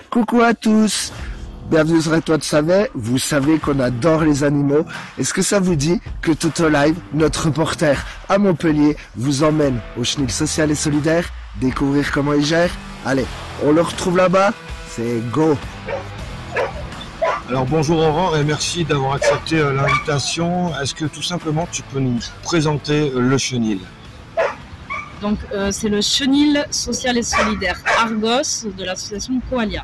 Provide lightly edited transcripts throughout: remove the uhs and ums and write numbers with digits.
Coucou à tous, bienvenue sur Toi tu savais, vous savez qu'on adore les animaux. Est-ce que ça vous dit que Toto Live, notre reporter à Montpellier, vous emmène au Chenil social et solidaire, découvrir comment il gère? Allez, on le retrouve là-bas, c'est go! Alors bonjour Aurore et merci d'avoir accepté l'invitation. Est-ce que tout simplement tu peux nous présenter le Chenil? Donc c'est le Chenil social et solidaire Argos de l'association Koalia.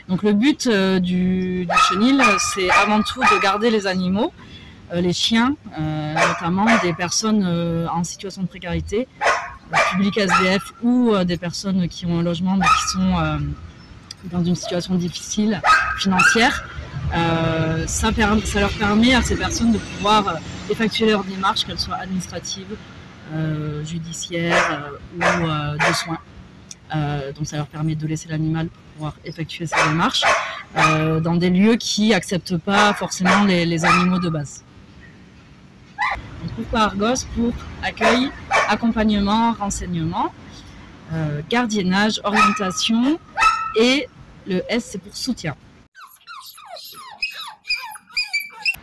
Donc le but du Chenil, c'est avant tout de garder les animaux, les chiens, notamment des personnes en situation de précarité, public SDF ou des personnes qui ont un logement mais qui sont dans une situation difficile financière. Ça leur permet à ces personnes de pouvoir effectuer leurs démarches, qu'elles soient administratives, judiciaires ou de soins. Donc ça leur permet de laisser l'animal pour pouvoir effectuer ces démarches dans des lieux qui n'acceptent pas forcément les animaux de base. Donc pourquoi Argos? Pour accueil, accompagnement, renseignement, gardiennage, orientation, et le S c'est pour soutien.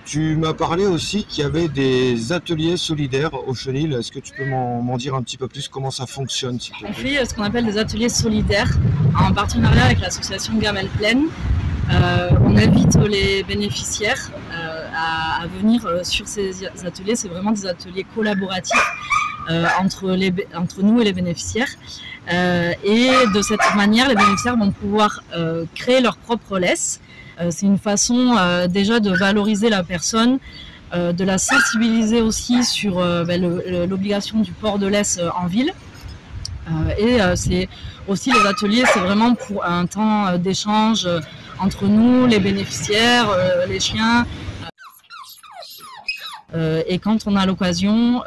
Tu m'as parlé aussi qu'il y avait des ateliers solidaires au Chenil. Est-ce que tu peux m'en dire un petit peu plus comment ça fonctionne? On fait ce qu'on appelle des ateliers solidaires en partenariat avec l'association Gamelle Plaine. On invite les bénéficiaires à venir sur ces ateliers. C'est vraiment des ateliers collaboratifs entre nous et les bénéficiaires. Et de cette manière, les bénéficiaires vont pouvoir créer leur propre laisse. C'est une façon déjà de valoriser la personne, de la sensibiliser aussi sur l'obligation du port de laisse en ville. C'est aussi les ateliers, c'est vraiment pour un temps d'échange entre nous, les bénéficiaires, les chiens. Et quand on a l'occasion,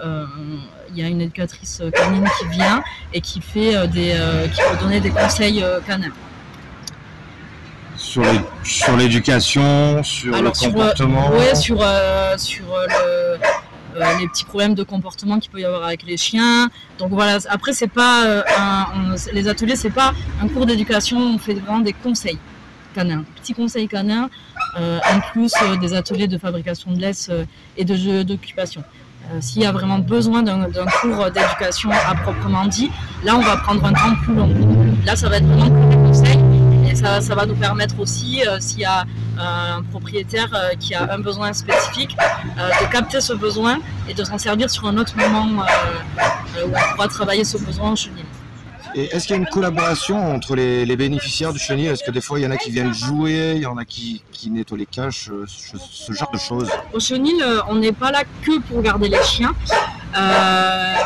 il y a une éducatrice canine qui vient et qui peut donner des conseils canins. Sur l'éducation, sur le comportement. Oui, sur les petits problèmes de comportement qu'il peut y avoir avec les chiens. Donc voilà, après c'est pas les ateliers, c'est pas un cours d'éducation, on fait vraiment des conseils canins, petits conseils canins, en plus des ateliers de fabrication de laisse et de jeux d'occupation. S'il y a vraiment besoin d'un cours d'éducation à proprement dit, là on va prendre un temps plus long. Là ça va être vraiment que des conseils. Et ça va nous permettre aussi, s'il y a un propriétaire qui a un besoin spécifique, de capter ce besoin et de s'en servir sur un autre moment où on pourra travailler ce besoin au Chenil. Et est-ce qu'il y a une collaboration entre les bénéficiaires du Chenil? Est-ce que des fois il y en a qui viennent jouer, il y en a qui nettoient les caches, ce genre de choses? Au Chenil, on n'est pas là que pour garder les chiens.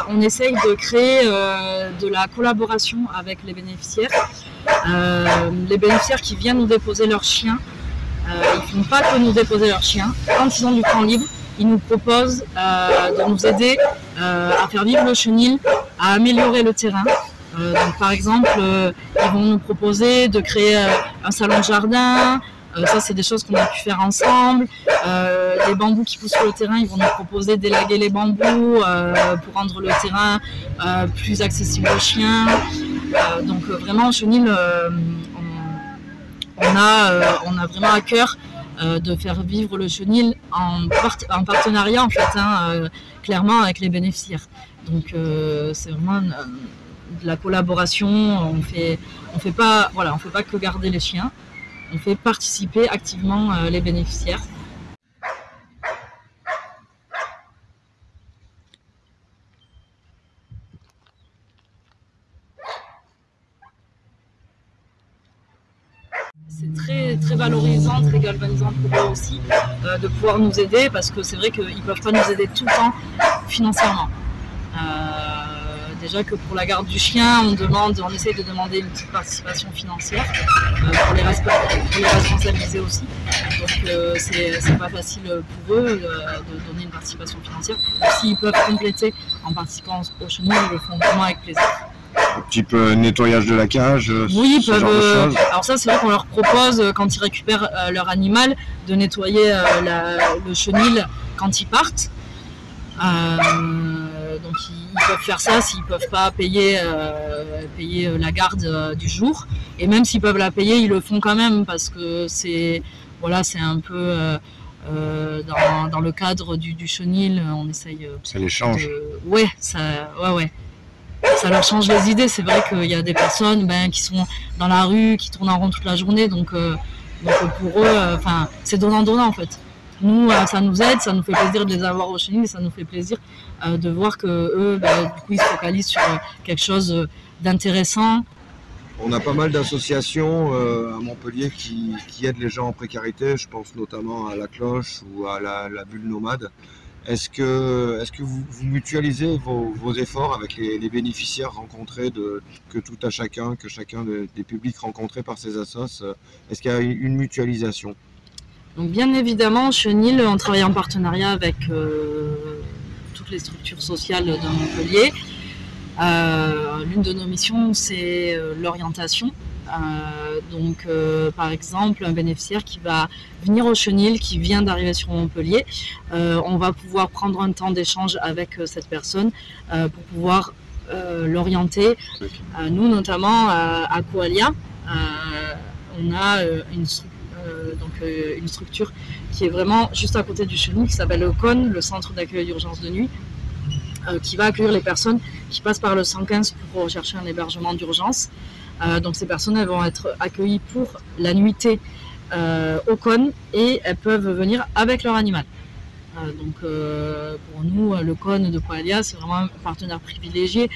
On essaye de créer de la collaboration avec les bénéficiaires. Les bénéficiaires qui viennent nous déposer leurs chiens, ils ne font pas que nous déposer leurs chiens. Quand ils ont du temps libre, ils nous proposent de nous aider à faire vivre le Chenil, à améliorer le terrain. Donc, par exemple, ils vont nous proposer de créer un salon de jardin. Ça, c'est des choses qu'on a pu faire ensemble. Les bambous qui poussent sur le terrain, ils vont nous proposer d'élaguer les bambous pour rendre le terrain plus accessible aux chiens. Donc vraiment, au Chenil, on a vraiment à cœur de faire vivre le Chenil en partenariat, en fait, clairement avec les bénéficiaires. Donc c'est vraiment de la collaboration. On fait pas que garder les chiens. On fait participer activement les bénéficiaires. C'est très, très valorisant, très galvanisant pour eux aussi de pouvoir nous aider, parce que c'est vrai qu'ils ne peuvent pas nous aider tout le temps financièrement. Déjà que pour la garde du chien, on essaie de demander une petite participation financière pour les responsabiliser aussi. Donc c'est pas facile pour eux de donner une participation financière. S'ils peuvent compléter en participant au Chenil, ils le font vraiment avec plaisir. Un petit peu nettoyage de la cage, oui, ce genre de choses. Alors ça, c'est vrai qu'on leur propose, quand ils récupèrent leur animal, de nettoyer le Chenil quand ils partent. Donc ils peuvent faire ça s'ils ne peuvent pas payer la garde du jour. Et même s'ils peuvent la payer, ils le font quand même parce que c'est un peu dans le cadre du chenil, on essaye. Ça les change. Ouais. Ça leur change les idées. C'est vrai qu'il y a des personnes qui sont dans la rue, qui tournent en rond toute la journée. Donc pour eux, c'est donnant-donnant en fait. Nous, ça nous aide, ça nous fait plaisir de les avoir au chenil, et ça nous fait plaisir de voir que eux, du coup, ils se focalisent sur quelque chose d'intéressant. On a pas mal d'associations à Montpellier qui aident les gens en précarité. Je pense notamment à La Cloche ou à la Bulle Nomade. Est-ce que vous mutualisez vos efforts avec les bénéficiaires rencontrés que chacun des publics rencontrés par ces assos? Est-ce qu'il y a une mutualisation? Donc bien évidemment, Chenil, on travaille en partenariat avec toutes les structures sociales de Montpellier. L'une de nos missions, c'est l'orientation. Par exemple, un bénéficiaire qui va venir au Chenil, qui vient d'arriver sur Montpellier, on va pouvoir prendre un temps d'échange avec cette personne pour pouvoir l'orienter. Nous, notamment à Coalia, on a une structure qui est vraiment juste à côté du Chenil, qui s'appelle le CON, le Centre d'accueil d'urgence de nuit, qui va accueillir les personnes qui passent par le 115 pour rechercher un hébergement d'urgence. Donc ces personnes, elles vont être accueillies pour la nuitée au CON et elles peuvent venir avec leur animal. Pour nous, le CON de Coalia, c'est vraiment un partenaire privilégié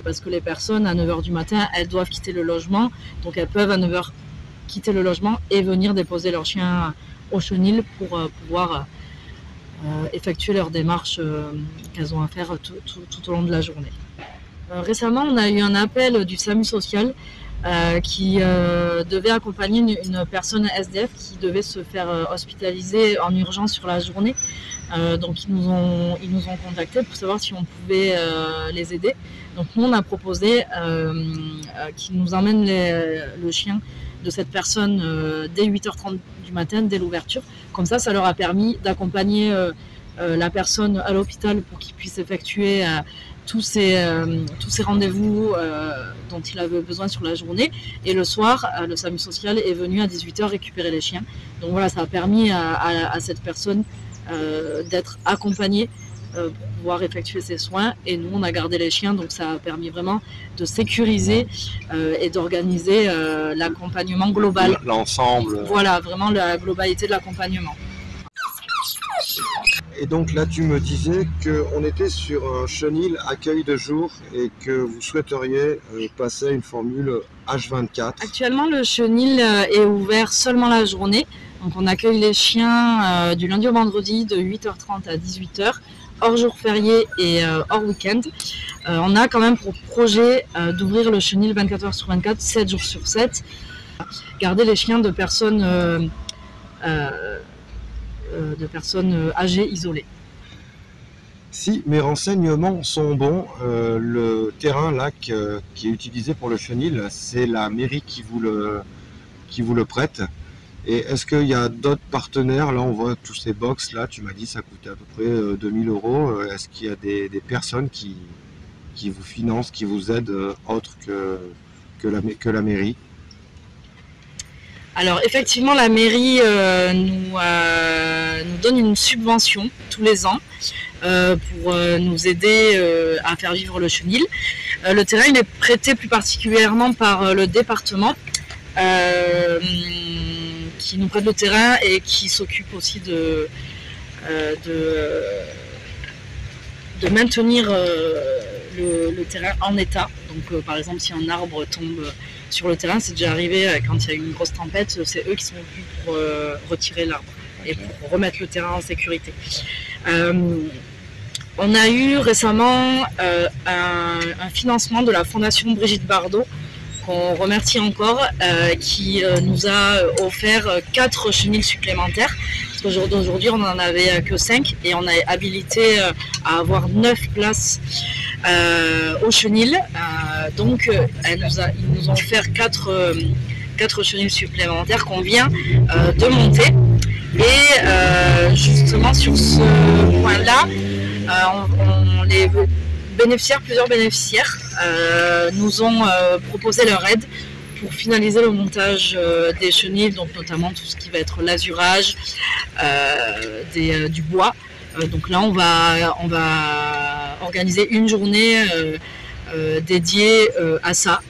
parce que les personnes, à 9h du matin, elles doivent quitter le logement. Donc elles peuvent à 9h quitter le logement et venir déposer leur chien au Chenil pour pouvoir effectuer leurs démarches qu'elles ont à faire tout au long de la journée. Récemment, on a eu un appel du SAMU social qui devait accompagner une personne SDF qui devait se faire hospitaliser en urgence sur la journée. Donc ils nous ont contactés pour savoir si on pouvait les aider. Donc nous, on a proposé qu'ils nous emmènent le chien de cette personne dès 8h30 du matin, dès l'ouverture. Comme ça leur a permis d'accompagner la personne à l'hôpital pour qu'il puisse effectuer tous ces rendez-vous dont il avait besoin sur la journée. Et le soir, le SAMU social est venu à 18h récupérer les chiens. Donc voilà, ça a permis à cette personne d'être accompagnée pour pouvoir effectuer ses soins. Et nous, on a gardé les chiens, donc ça a permis vraiment de sécuriser et d'organiser l'accompagnement global. L'ensemble. Voilà, vraiment la globalité de l'accompagnement. Et donc là, tu me disais qu'on était sur un chenil accueil de jour et que vous souhaiteriez passer à une formule H24. Actuellement, le chenil est ouvert seulement la journée. Donc on accueille les chiens du lundi au vendredi de 8h30 à 18h, hors jour férié et hors week-end. On a quand même pour projet d'ouvrir le chenil 24h sur 24, 7 jours sur 7. Garder les chiens de personnes âgées isolées. Si mes renseignements sont bons, le terrain là qui est utilisé pour le chenil, c'est la mairie qui vous le prête. Et est-ce qu'il y a d'autres partenaires? Là, on voit tous ces box là, tu m'as dit ça coûtait à peu près 2000 €. Est-ce qu'il y a des personnes qui vous financent, qui vous aident autres que la mairie? Alors effectivement, la mairie nous donne une subvention tous les ans pour nous aider à faire vivre le chenil. Le terrain il est prêté plus particulièrement par le département qui nous prête le terrain et qui s'occupe aussi de maintenir le terrain en état. Donc par exemple, si un arbre tombe sur le terrain, c'est déjà arrivé quand il y a eu une grosse tempête, c'est eux qui sont venus pour retirer l'arbre et pour remettre le terrain en sécurité. On a eu récemment un financement de la Fondation Brigitte Bardot, qu'on remercie encore, qui nous a offert 4 chenils supplémentaires. Parce qu'aujourd'hui, on n'en avait que 5 et on est habilité à avoir 9 places au chenil. Donc, ils nous ont offert 4 chenils supplémentaires qu'on vient de monter. Et justement, sur ce point-là, les plusieurs bénéficiaires nous ont proposé leur aide pour finaliser le montage des chenilles, donc notamment tout ce qui va être l'azurage, du bois. Donc là, on va organiser une journée dédiée à ça,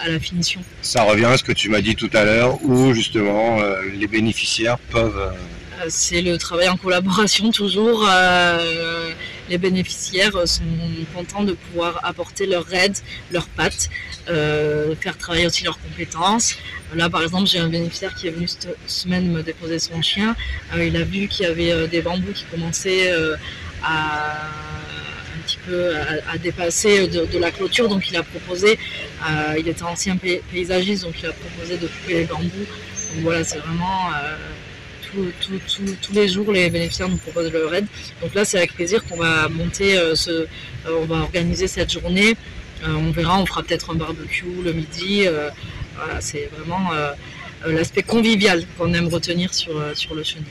à la finition. Ça revient à ce que tu m'as dit tout à l'heure, où justement les bénéficiaires peuvent... C'est le travail en collaboration toujours. Les bénéficiaires sont contents de pouvoir apporter leur aide, leur patte, faire travailler aussi leurs compétences. Là, par exemple, j'ai un bénéficiaire qui est venu cette semaine me déposer son chien. Il a vu qu'il y avait des bambous qui commençaient un petit peu à dépasser de la clôture, donc il a proposé, il était ancien paysagiste, donc il a proposé de couper les bambous. Donc voilà, c'est vraiment... tous les jours, les bénéficiaires nous proposent leur aide. Donc là, c'est avec plaisir qu'on va monter, on va organiser cette journée. On verra, on fera peut-être un barbecue le midi. Voilà, c'est vraiment l'aspect convivial qu'on aime retenir sur le chenil.